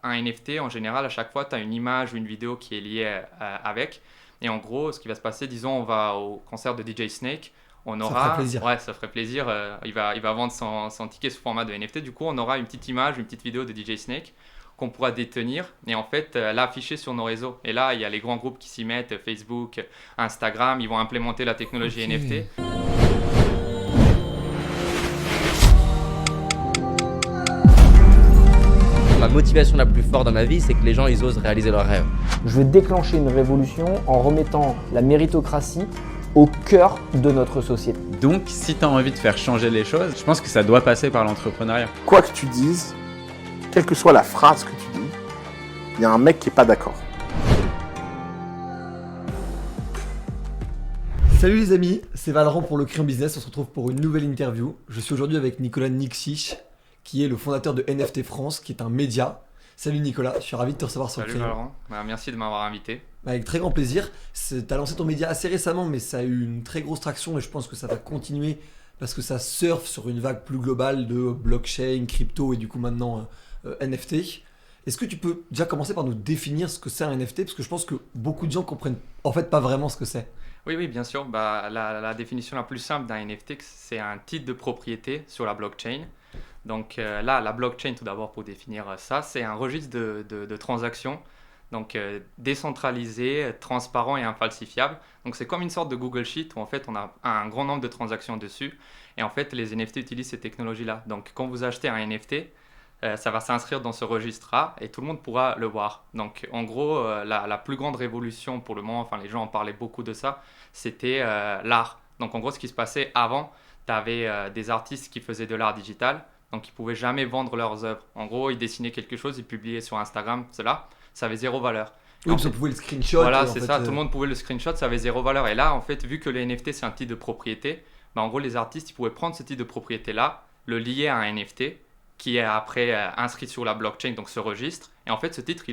un NFT, en général, à chaque fois, tu as une image ou une vidéo qui est liée avec. Et en gros, ce qui va se passer, disons, on va au concert de DJ Snake, on Ça ferait aura, plaisir. ouais, ça ferait plaisir, il va vendre son ticket sous format de NFT, du coup, on aura une petite image, une petite vidéo de DJ Snake qu'on pourra détenir et en fait l'afficher sur nos réseaux. Et là, il y a les grands groupes qui s'y mettent, Facebook, Instagram, ils vont implémenter la technologie Ok. NFT. Ma motivation la plus forte dans ma vie, c'est que les gens ils osent réaliser leurs rêves. Je veux déclencher une révolution en remettant la méritocratie au cœur de notre société. Donc, si tu as envie de faire changer les choses, je pense que ça doit passer par l'entrepreneuriat. Quoi que tu dises, quelle que soit la phrase que tu dis, il y a un mec qui n'est pas d'accord. Salut les amis, c'est Valorant pour le Crayon Business. On se retrouve pour une nouvelle interview. Je suis aujourd'hui avec Nicolas Nikšić, qui est le fondateur de NFT France, qui est un média. Salut Nicolas, je suis ravi de te recevoir sur le Salut Crayon. Laurent, merci de m'avoir invité. Avec très grand plaisir. Tu as lancé ton média assez récemment, mais ça a eu une très grosse traction et je pense que ça va continuer parce que ça surfe sur une vague plus globale de blockchain, crypto et du coup maintenant NFT. Est-ce que tu peux déjà commencer par nous définir ce que c'est un NFT? Parce que je pense que beaucoup de gens comprennent en fait pas vraiment ce que c'est. Oui, bien sûr. La définition la plus simple d'un NFT, c'est un titre de propriété sur la blockchain. Donc là, la blockchain, tout d'abord, pour définir ça, c'est un registre de transactions, donc décentralisé, transparent et infalsifiable. Donc c'est comme une sorte de Google Sheet où en fait on a un grand nombre de transactions dessus. Et en fait, les NFT utilisent ces technologies-là. Donc quand vous achetez un NFT, ça va s'inscrire dans ce registre-là et tout le monde pourra le voir. Donc en gros, la plus grande révolution pour le moment, enfin les gens en parlaient beaucoup de ça, c'était l'art. Donc en gros, ce qui se passait avant, tu avais des artistes qui faisaient de l'art digital, donc ils ne pouvaient jamais vendre leurs œuvres. En gros, ils dessinaient quelque chose, ils publiaient sur Instagram, cela, ça avait zéro valeur. Oui, En parce qu'on fait, pouvait le screenshot. voilà, et c'est ça, tout le monde pouvait le screenshot, ça avait zéro valeur. Et là, en fait, vu que les NFT, c'est un titre de propriété, en gros, les artistes, ils pouvaient prendre ce titre de propriété-là, le lier à un NFT, qui est après inscrit sur la blockchain, donc ce registre. Et en fait, ce titre,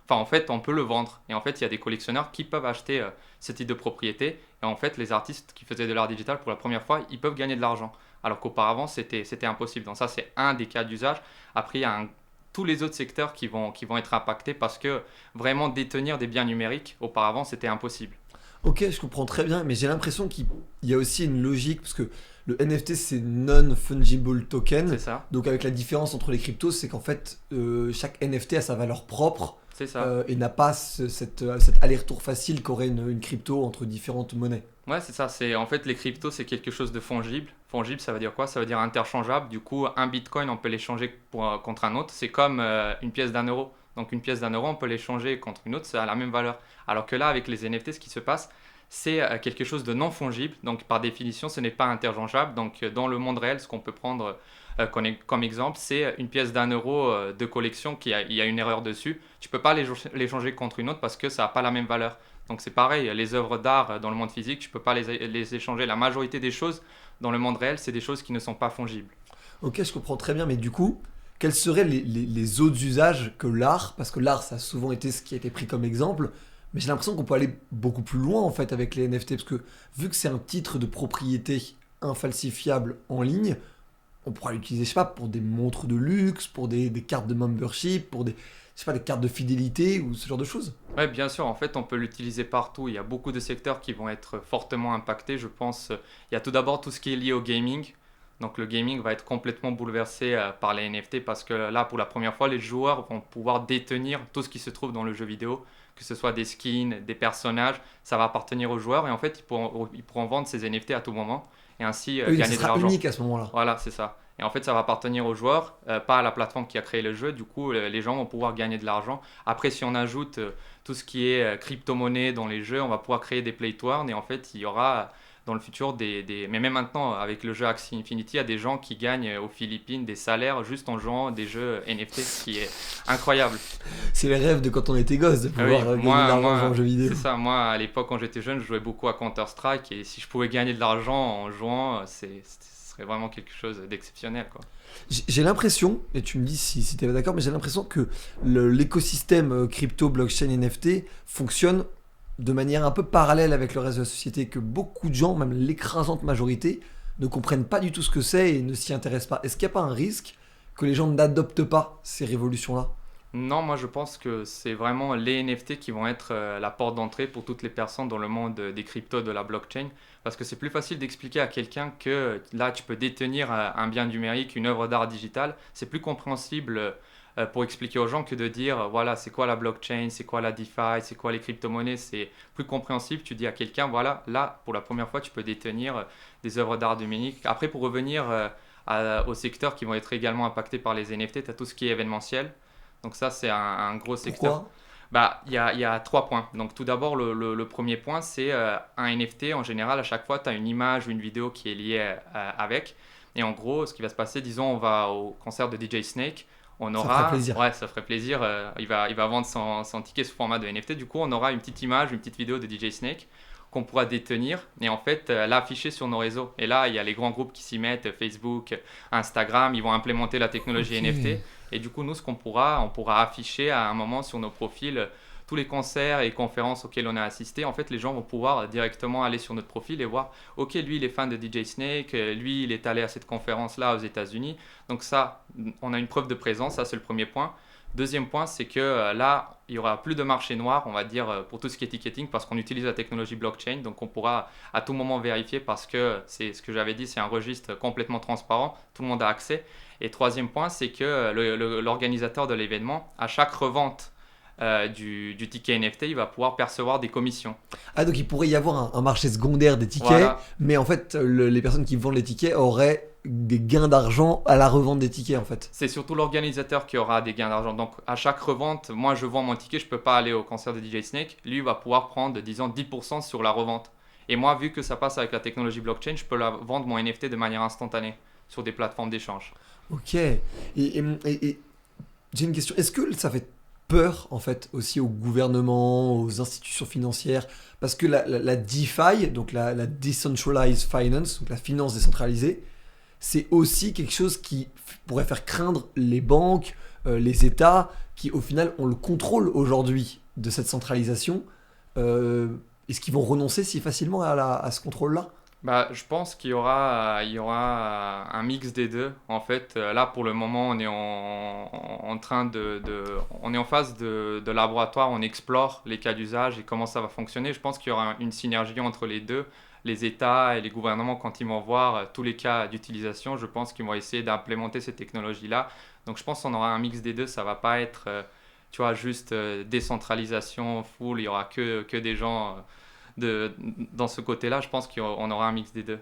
enfin, en fait, on peut le vendre. Et en fait, il y a des collectionneurs qui peuvent acheter ce titre de propriété. Et en fait, les artistes qui faisaient de l'art digital pour la première fois, ils peuvent gagner de l'argent. Alors qu'auparavant, c'était impossible. Donc ça, c'est un des cas d'usage. Après, il y a tous les autres secteurs qui vont être impactés parce que vraiment détenir des biens numériques, auparavant, c'était impossible. Ok, je comprends très bien, mais j'ai l'impression qu'il y a aussi une logique, parce que le NFT c'est non-fungible token, C'est ça, donc avec la différence entre les cryptos, c'est qu'en fait chaque NFT a sa valeur propre c'est ça. et n'a pas cet aller-retour facile qu'aurait une crypto entre différentes monnaies. Ouais, c'est ça. En fait, les cryptos, c'est quelque chose de fongible. Fongible, ça veut dire quoi? Ça veut dire interchangeable. Du coup, un bitcoin, on peut l'échanger contre un autre. C'est comme une pièce d'un euro. Donc, une pièce d'un euro, on peut l'échanger contre une autre, ça a la même valeur. Alors que là, avec les NFT, ce qui se passe, c'est quelque chose de non fongible. Donc, par définition, ce n'est pas interchangeable. Donc, dans le monde réel, ce qu'on peut prendre comme exemple, c'est une pièce d'un euro de collection il y a une erreur dessus. Tu ne peux pas l'échanger contre une autre parce que ça n'a pas la même valeur. Donc c'est pareil, les œuvres d'art dans le monde physique, tu ne peux pas les échanger. La majorité des choses dans le monde réel, c'est des choses qui ne sont pas fongibles. Ok, je comprends très bien, mais du coup, quels seraient les autres usages que l'art? Parce que l'art, ça a souvent été ce qui a été pris comme exemple, mais j'ai l'impression qu'on peut aller beaucoup plus loin en fait avec les NFT, parce que vu que c'est un titre de propriété infalsifiable en ligne, on pourra l'utiliser, je sais pas, pour des montres de luxe, pour des cartes de membership, pour des, je sais pas, des cartes de fidélité ou ce genre de choses. Oui, bien sûr, en fait, on peut l'utiliser partout. Il y a beaucoup de secteurs qui vont être fortement impactés. Je pense, il y a tout d'abord tout ce qui est lié au gaming. Donc le gaming va être complètement bouleversé par les NFT parce que là, pour la première fois, les joueurs vont pouvoir détenir tout ce qui se trouve dans le jeu vidéo, que ce soit des skins, des personnages, ça va appartenir aux joueurs et en fait, ils pourront vendre ces NFT à tout moment et ainsi Oui, ça gagner de sera l'argent. unique à ce moment-là. Voilà, c'est ça. Et en fait, ça va appartenir aux joueurs, pas à la plateforme qui a créé le jeu. Du coup, les gens vont pouvoir gagner de l'argent. Après, si on ajoute tout ce qui est crypto-monnaie dans les jeux, on va pouvoir créer des play to earn. Et en fait, il y aura dans le futur Mais même maintenant, avec le jeu Axie Infinity, il y a des gens qui gagnent aux Philippines des salaires juste en jouant des jeux NFT, ce qui est incroyable. C'est les rêves de quand on était gosse, de Ah pouvoir oui, gagner de l'argent en jouant aux jeux vidéo. c'est ça. Moi, à l'époque, quand j'étais jeune, je jouais beaucoup à Counter-Strike. Et si je pouvais gagner de l'argent en jouant, ce serait vraiment quelque chose d'exceptionnel, quoi. J'ai l'impression, et tu me dis si tu es d'accord, mais j'ai l'impression que l'écosystème crypto, blockchain, NFT fonctionne de manière un peu parallèle avec le reste de la société, que beaucoup de gens, même l'écrasante majorité, ne comprennent pas du tout ce que c'est et ne s'y intéressent pas. Est-ce qu'il n'y a pas un risque que les gens n'adoptent pas ces révolutions-là? Non, moi je pense que c'est vraiment les NFT qui vont être la porte d'entrée pour toutes les personnes dans le monde des cryptos, de la blockchain, parce que c'est plus facile d'expliquer à quelqu'un que là tu peux détenir un bien numérique, une œuvre d'art digitale. C'est plus compréhensible pour expliquer aux gens que de dire voilà c'est quoi la blockchain, c'est quoi la DeFi, c'est quoi les crypto-monnaies. C'est plus compréhensible. Tu dis à quelqu'un voilà là pour la première fois tu peux détenir des œuvres d'art numérique. Après pour revenir aux secteurs qui vont être également impactés par les NFT, tu as tout ce qui est événementiel. Donc ça, c'est un gros secteur. Pourquoi? Bah, il y a 3 points. Donc tout d'abord, le premier point, c'est un NFT. En général, à chaque fois, tu as une image ou une vidéo qui est liée avec. Et en gros, ce qui va se passer, disons, on va au concert de DJ Snake. On aura, Ça ferait plaisir. Ouais, ça ferait plaisir. Il va vendre son ticket sous format de NFT. Du coup, on aura une petite image, une petite vidéo de DJ Snake qu'on pourra détenir et en fait l'afficher sur nos réseaux. Et là, il y a les grands groupes qui s'y mettent, Facebook, Instagram, ils vont implémenter la technologie Ok. NFT. Et du coup, nous, on pourra afficher à un moment sur nos profils tous les concerts et conférences auxquels on a assisté. En fait, les gens vont pouvoir directement aller sur notre profil et voir, ok, lui, il est fan de DJ Snake, lui, il est allé à cette conférence-là aux États-Unis. Donc ça, on a une preuve de présence, ça c'est le premier point. Deuxième point, c'est que là, il n'y aura plus de marché noir, on va dire, pour tout ce qui est ticketing, parce qu'on utilise la technologie blockchain. Donc, on pourra à tout moment vérifier parce que c'est ce que j'avais dit, c'est un registre complètement transparent, tout le monde a accès. Et troisième point, c'est que l'organisateur de l'événement, à chaque revente du ticket NFT, il va pouvoir percevoir des commissions. Ah, donc il pourrait y avoir un marché secondaire des tickets, Voilà. mais en fait, les personnes qui vendent les tickets auraient des gains d'argent à la revente des tickets, en fait. C'est surtout l'organisateur qui aura des gains d'argent. Donc, à chaque revente, moi, je vends mon ticket, je ne peux pas aller au concert de DJ Snake. Lui, il va pouvoir prendre, disons, 10% sur la revente. Et moi, vu que ça passe avec la technologie blockchain, je peux vendre mon NFT de manière instantanée sur des plateformes d'échange. Ok. Et j'ai une question. Est-ce que ça fait peur, en fait, aussi au gouvernement, aux institutions financières? Parce que la DeFi, donc la Decentralized Finance, donc la finance décentralisée, c'est aussi quelque chose qui pourrait faire craindre les banques, les États, qui au final ont le contrôle aujourd'hui de cette centralisation. Est-ce qu'ils vont renoncer si facilement à ce contrôle-là? Bah, je pense qu'il y aura un mix des deux. En fait, là, pour le moment, on est en train on est en phase de laboratoire, on explore les cas d'usage et comment ça va fonctionner. Je pense qu'il y aura une synergie entre les deux. Les États et les gouvernements, quand ils vont voir tous les cas d'utilisation, je pense qu'ils vont essayer d'implémenter ces technologies-là. Donc, je pense qu'on aura un mix des deux. Ça va pas être, tu vois, juste décentralisation full. Il y aura que des gens dans ce côté-là. Je pense qu'on aura un mix des deux.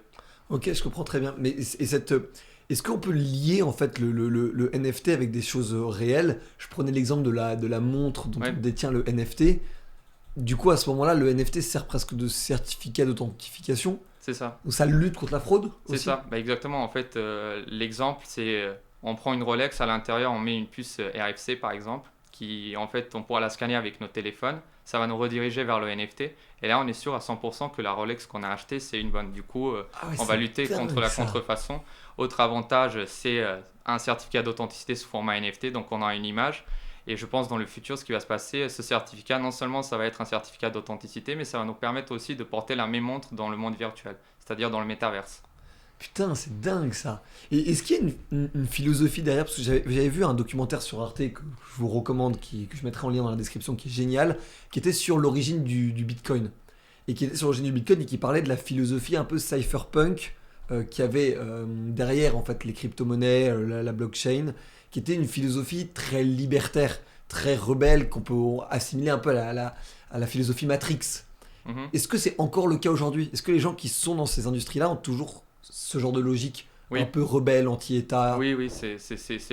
Ok, je comprends très bien. Mais est-ce qu'on peut lier en fait le NFT avec des choses réelles? Je prenais l'exemple de la montre dont Ouais. on détient le NFT. Du coup, à ce moment-là, le NFT sert presque de certificat d'authentification. C'est ça. Donc ça lutte contre la fraude C'est aussi. ça, bah, exactement. En fait, l'exemple, c'est on prend une Rolex, à l'intérieur, on met une puce RFC par exemple, qui en fait, on pourra la scanner avec nos téléphones. Ça va nous rediriger vers le NFT. Et là, on est sûr à 100% que la Rolex qu'on a achetée, c'est une bonne. Du coup, Ah ouais, on va c'est lutter dingue, contre la ça. contrefaçon. Autre avantage, c'est un certificat d'authenticité sous format NFT. Donc, on a une image. Et je pense dans le futur, ce qui va se passer, ce certificat, non seulement ça va être un certificat d'authenticité, mais ça va nous permettre aussi de porter la même montre dans le monde virtuel, c'est-à-dire dans le métaverse. Putain, c'est dingue ça. Et est-ce qu'il y a une philosophie derrière? Parce que j'avais vu un documentaire sur Arte que je vous recommande, que je mettrai en lien dans la description, qui est génial, qui était sur l'origine du Bitcoin. Et qui était sur l'origine du Bitcoin et qui parlait de la philosophie un peu cypherpunk qui avait derrière en fait les crypto-monnaies, la blockchain, qui était une philosophie très libertaire, très rebelle, qu'on peut assimiler un peu à la philosophie Matrix. Mhm. Est-ce que c'est encore le cas aujourd'hui? Est-ce que les gens qui sont dans ces industries-là ont toujours ce genre de logique Oui. un peu rebelle, anti-État? Oui, oui, c'est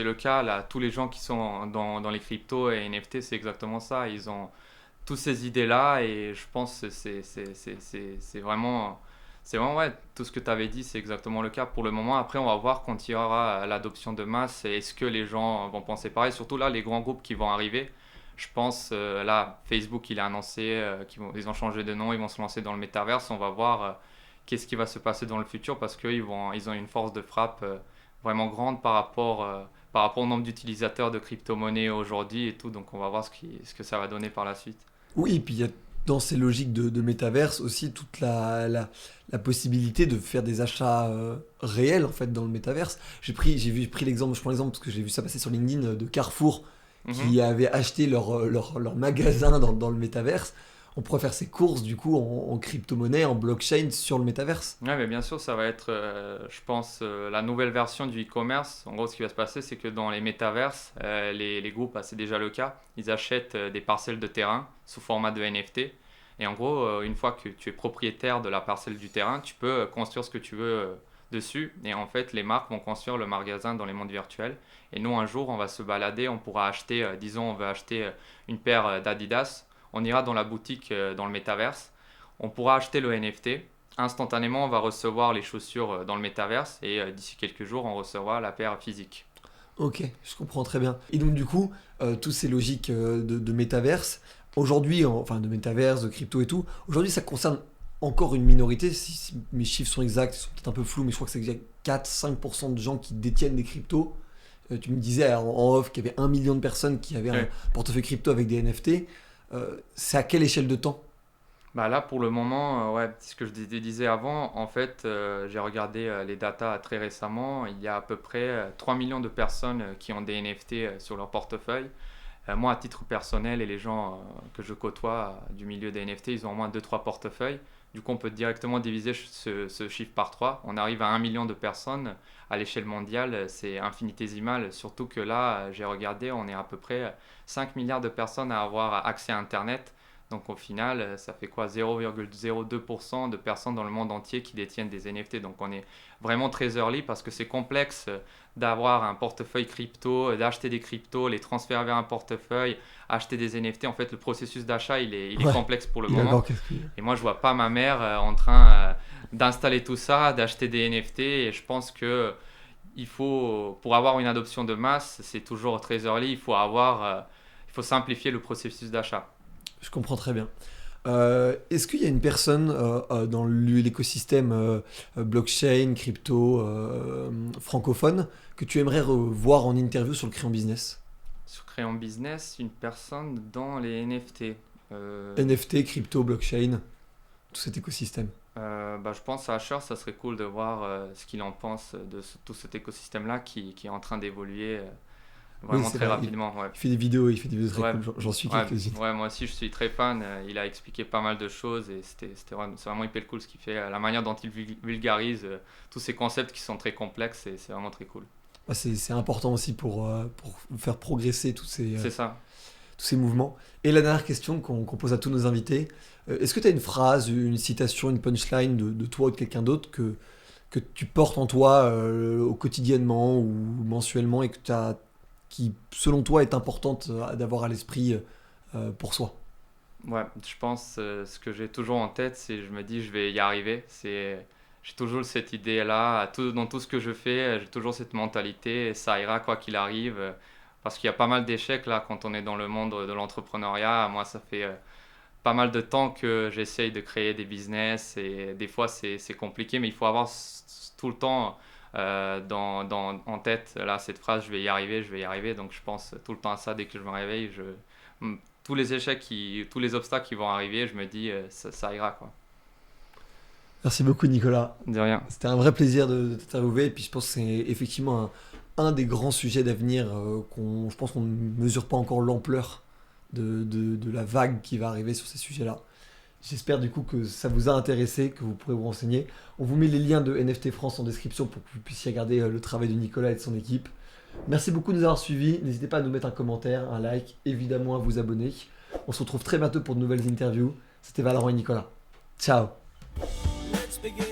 le cas. Là, tous les gens qui sont dans les cryptos et NFT, c'est exactement ça. Ils ont toutes ces idées-là et je pense que c'est vraiment, ouais, tout ce que tu avais dit, c'est exactement le cas pour le moment. Après, on va voir quand il y aura l'adoption de masse. Est-ce que les gens vont penser pareil? Surtout là, les grands groupes qui vont arriver. Je pense, là, Facebook, il a annoncé ils ont changé de nom, ils vont se lancer dans le métaverse. On va voir qu'est-ce qui va se passer dans le futur parce qu'ils ont une force de frappe vraiment grande par rapport au nombre d'utilisateurs de crypto-monnaies aujourd'hui et tout. Donc, on va voir ce que ça va donner par la suite. Oui, et puis il y a dans ces logiques de métaverse aussi toute la possibilité de faire des achats réels en fait dans le métaverse. J'ai pris l'exemple, je prends l'exemple parce que j'ai vu ça passer sur LinkedIn de Carrefour qui avait acheté leur magasin dans le métaverse. On pourrait faire ses courses du coup en crypto-monnaie, en blockchain sur le métaverse. Ouais, mais bien sûr, ça va être, je pense, la nouvelle version du e-commerce. En gros, ce qui va se passer, c'est que dans les métaverses, les groupes, c'est déjà le cas, ils achètent des parcelles de terrain sous format de NFT. Et en gros, une fois que tu es propriétaire de la parcelle du terrain, tu peux construire ce que tu veux dessus. Et en fait, les marques vont construire le magasin dans les mondes virtuels. Et nous, un jour, on va se balader, on pourra acheter, disons, on veut acheter une paire d'Adidas. On ira dans la boutique dans le métaverse, on pourra acheter le NFT. Instantanément, on va recevoir les chaussures dans le métaverse et d'ici quelques jours, on recevra la paire physique. Ok, je comprends très bien. Et donc du coup, toutes ces logiques de métaverse, aujourd'hui, enfin de métaverse, de crypto et tout, aujourd'hui ça concerne encore une minorité, si mes chiffres sont exacts, ils sont peut-être un peu flous, mais je crois que c'est 4-5% de gens qui détiennent des cryptos. Tu me disais en off qu'il y avait 1 million de personnes qui avaient un portefeuille crypto avec des NFT. C'est à quelle échelle de temps? Bah là, pour le moment, ouais, ce que je disais avant, en fait, j'ai regardé les datas très récemment. Il y a à peu près 3 millions de personnes qui ont des NFT sur leur portefeuille. Moi, à titre personnel, et les gens que je côtoie du milieu des NFT, ils ont au moins 2-3 portefeuilles. Du coup, on peut directement diviser ce chiffre par 3. On arrive à 1 million de personnes. À l'échelle mondiale, c'est infinitésimal. Surtout que là, j'ai regardé, on est à peu près 5 milliards de personnes à avoir accès à Internet. Donc au final, ça fait quoi? 0,02% de personnes dans le monde entier qui détiennent des NFT. Donc on est vraiment très early parce que c'est complexe d'avoir un portefeuille crypto, d'acheter des cryptos, les transférer vers un portefeuille, acheter des NFT. En fait, le processus d'achat, il est complexe pour le moment. Et moi, je vois pas ma mère en train d'installer tout ça, d'acheter des NFT. Et je pense que il faut, pour avoir une adoption de masse, c'est toujours très early. Il faut simplifier le processus d'achat. Je comprends très bien. Est-ce qu'il y a une personne dans l'écosystème blockchain, crypto, francophone que tu aimerais voir en interview sur le Crayon Business? Sur Crayon Business, une personne dans les NFT. NFT, crypto, blockchain, tout cet écosystème. Je pense à Asher, ça serait cool de voir ce qu'il en pense de tout cet écosystème-là qui est en train d'évoluer vraiment très rapidement. Ouais. Il fait des vidéos très cool, j'en suis quelques-unes. Ouais, moi aussi je suis très fan, il a expliqué pas mal de choses et c'est vraiment hyper cool ce qu'il fait, la manière dont il vulgarise tous ces concepts qui sont très complexes, et c'est vraiment très cool. C'est important aussi pour faire progresser tous ces mouvements. Et la dernière question qu'on pose à tous nos invités, est-ce que tu as une phrase, une citation, une punchline de toi ou de quelqu'un d'autre que tu portes en toi au quotidiennement ou mensuellement et qui, selon toi, est importante d'avoir à l'esprit pour soi? Ouais, je pense ce que j'ai toujours en tête, c'est je me dis je vais y arriver. J'ai toujours cette idée-là, dans tout ce que je fais, j'ai toujours cette mentalité, ça ira quoi qu'il arrive. Parce qu'il y a pas mal d'échecs là quand on est dans le monde de l'entrepreneuriat. Moi, ça fait pas mal de temps que j'essaye de créer des business et des fois c'est compliqué, mais il faut avoir tout le temps en tête là cette phrase, je vais y arriver. Donc je pense tout le temps à ça dès que je me réveille. Tous les échecs, tous les obstacles qui vont arriver, je me dis ça ira quoi. Merci beaucoup Nicolas. De rien. C'était un vrai plaisir de t'interviewer et puis je pense que c'est effectivement un des grands sujets d'avenir je pense qu'on ne mesure pas encore l'ampleur de la vague qui va arriver sur ces sujets-là. J'espère du coup que ça vous a intéressé, que vous pourrez vous renseigner. On vous met les liens de NFT France en description pour que vous puissiez regarder le travail de Nicolas et de son équipe. Merci beaucoup de nous avoir suivis. N'hésitez pas à nous mettre un commentaire, un like, évidemment à vous abonner. On se retrouve très bientôt pour de nouvelles interviews. C'était Valorant et Nicolas. Ciao. Let's begin.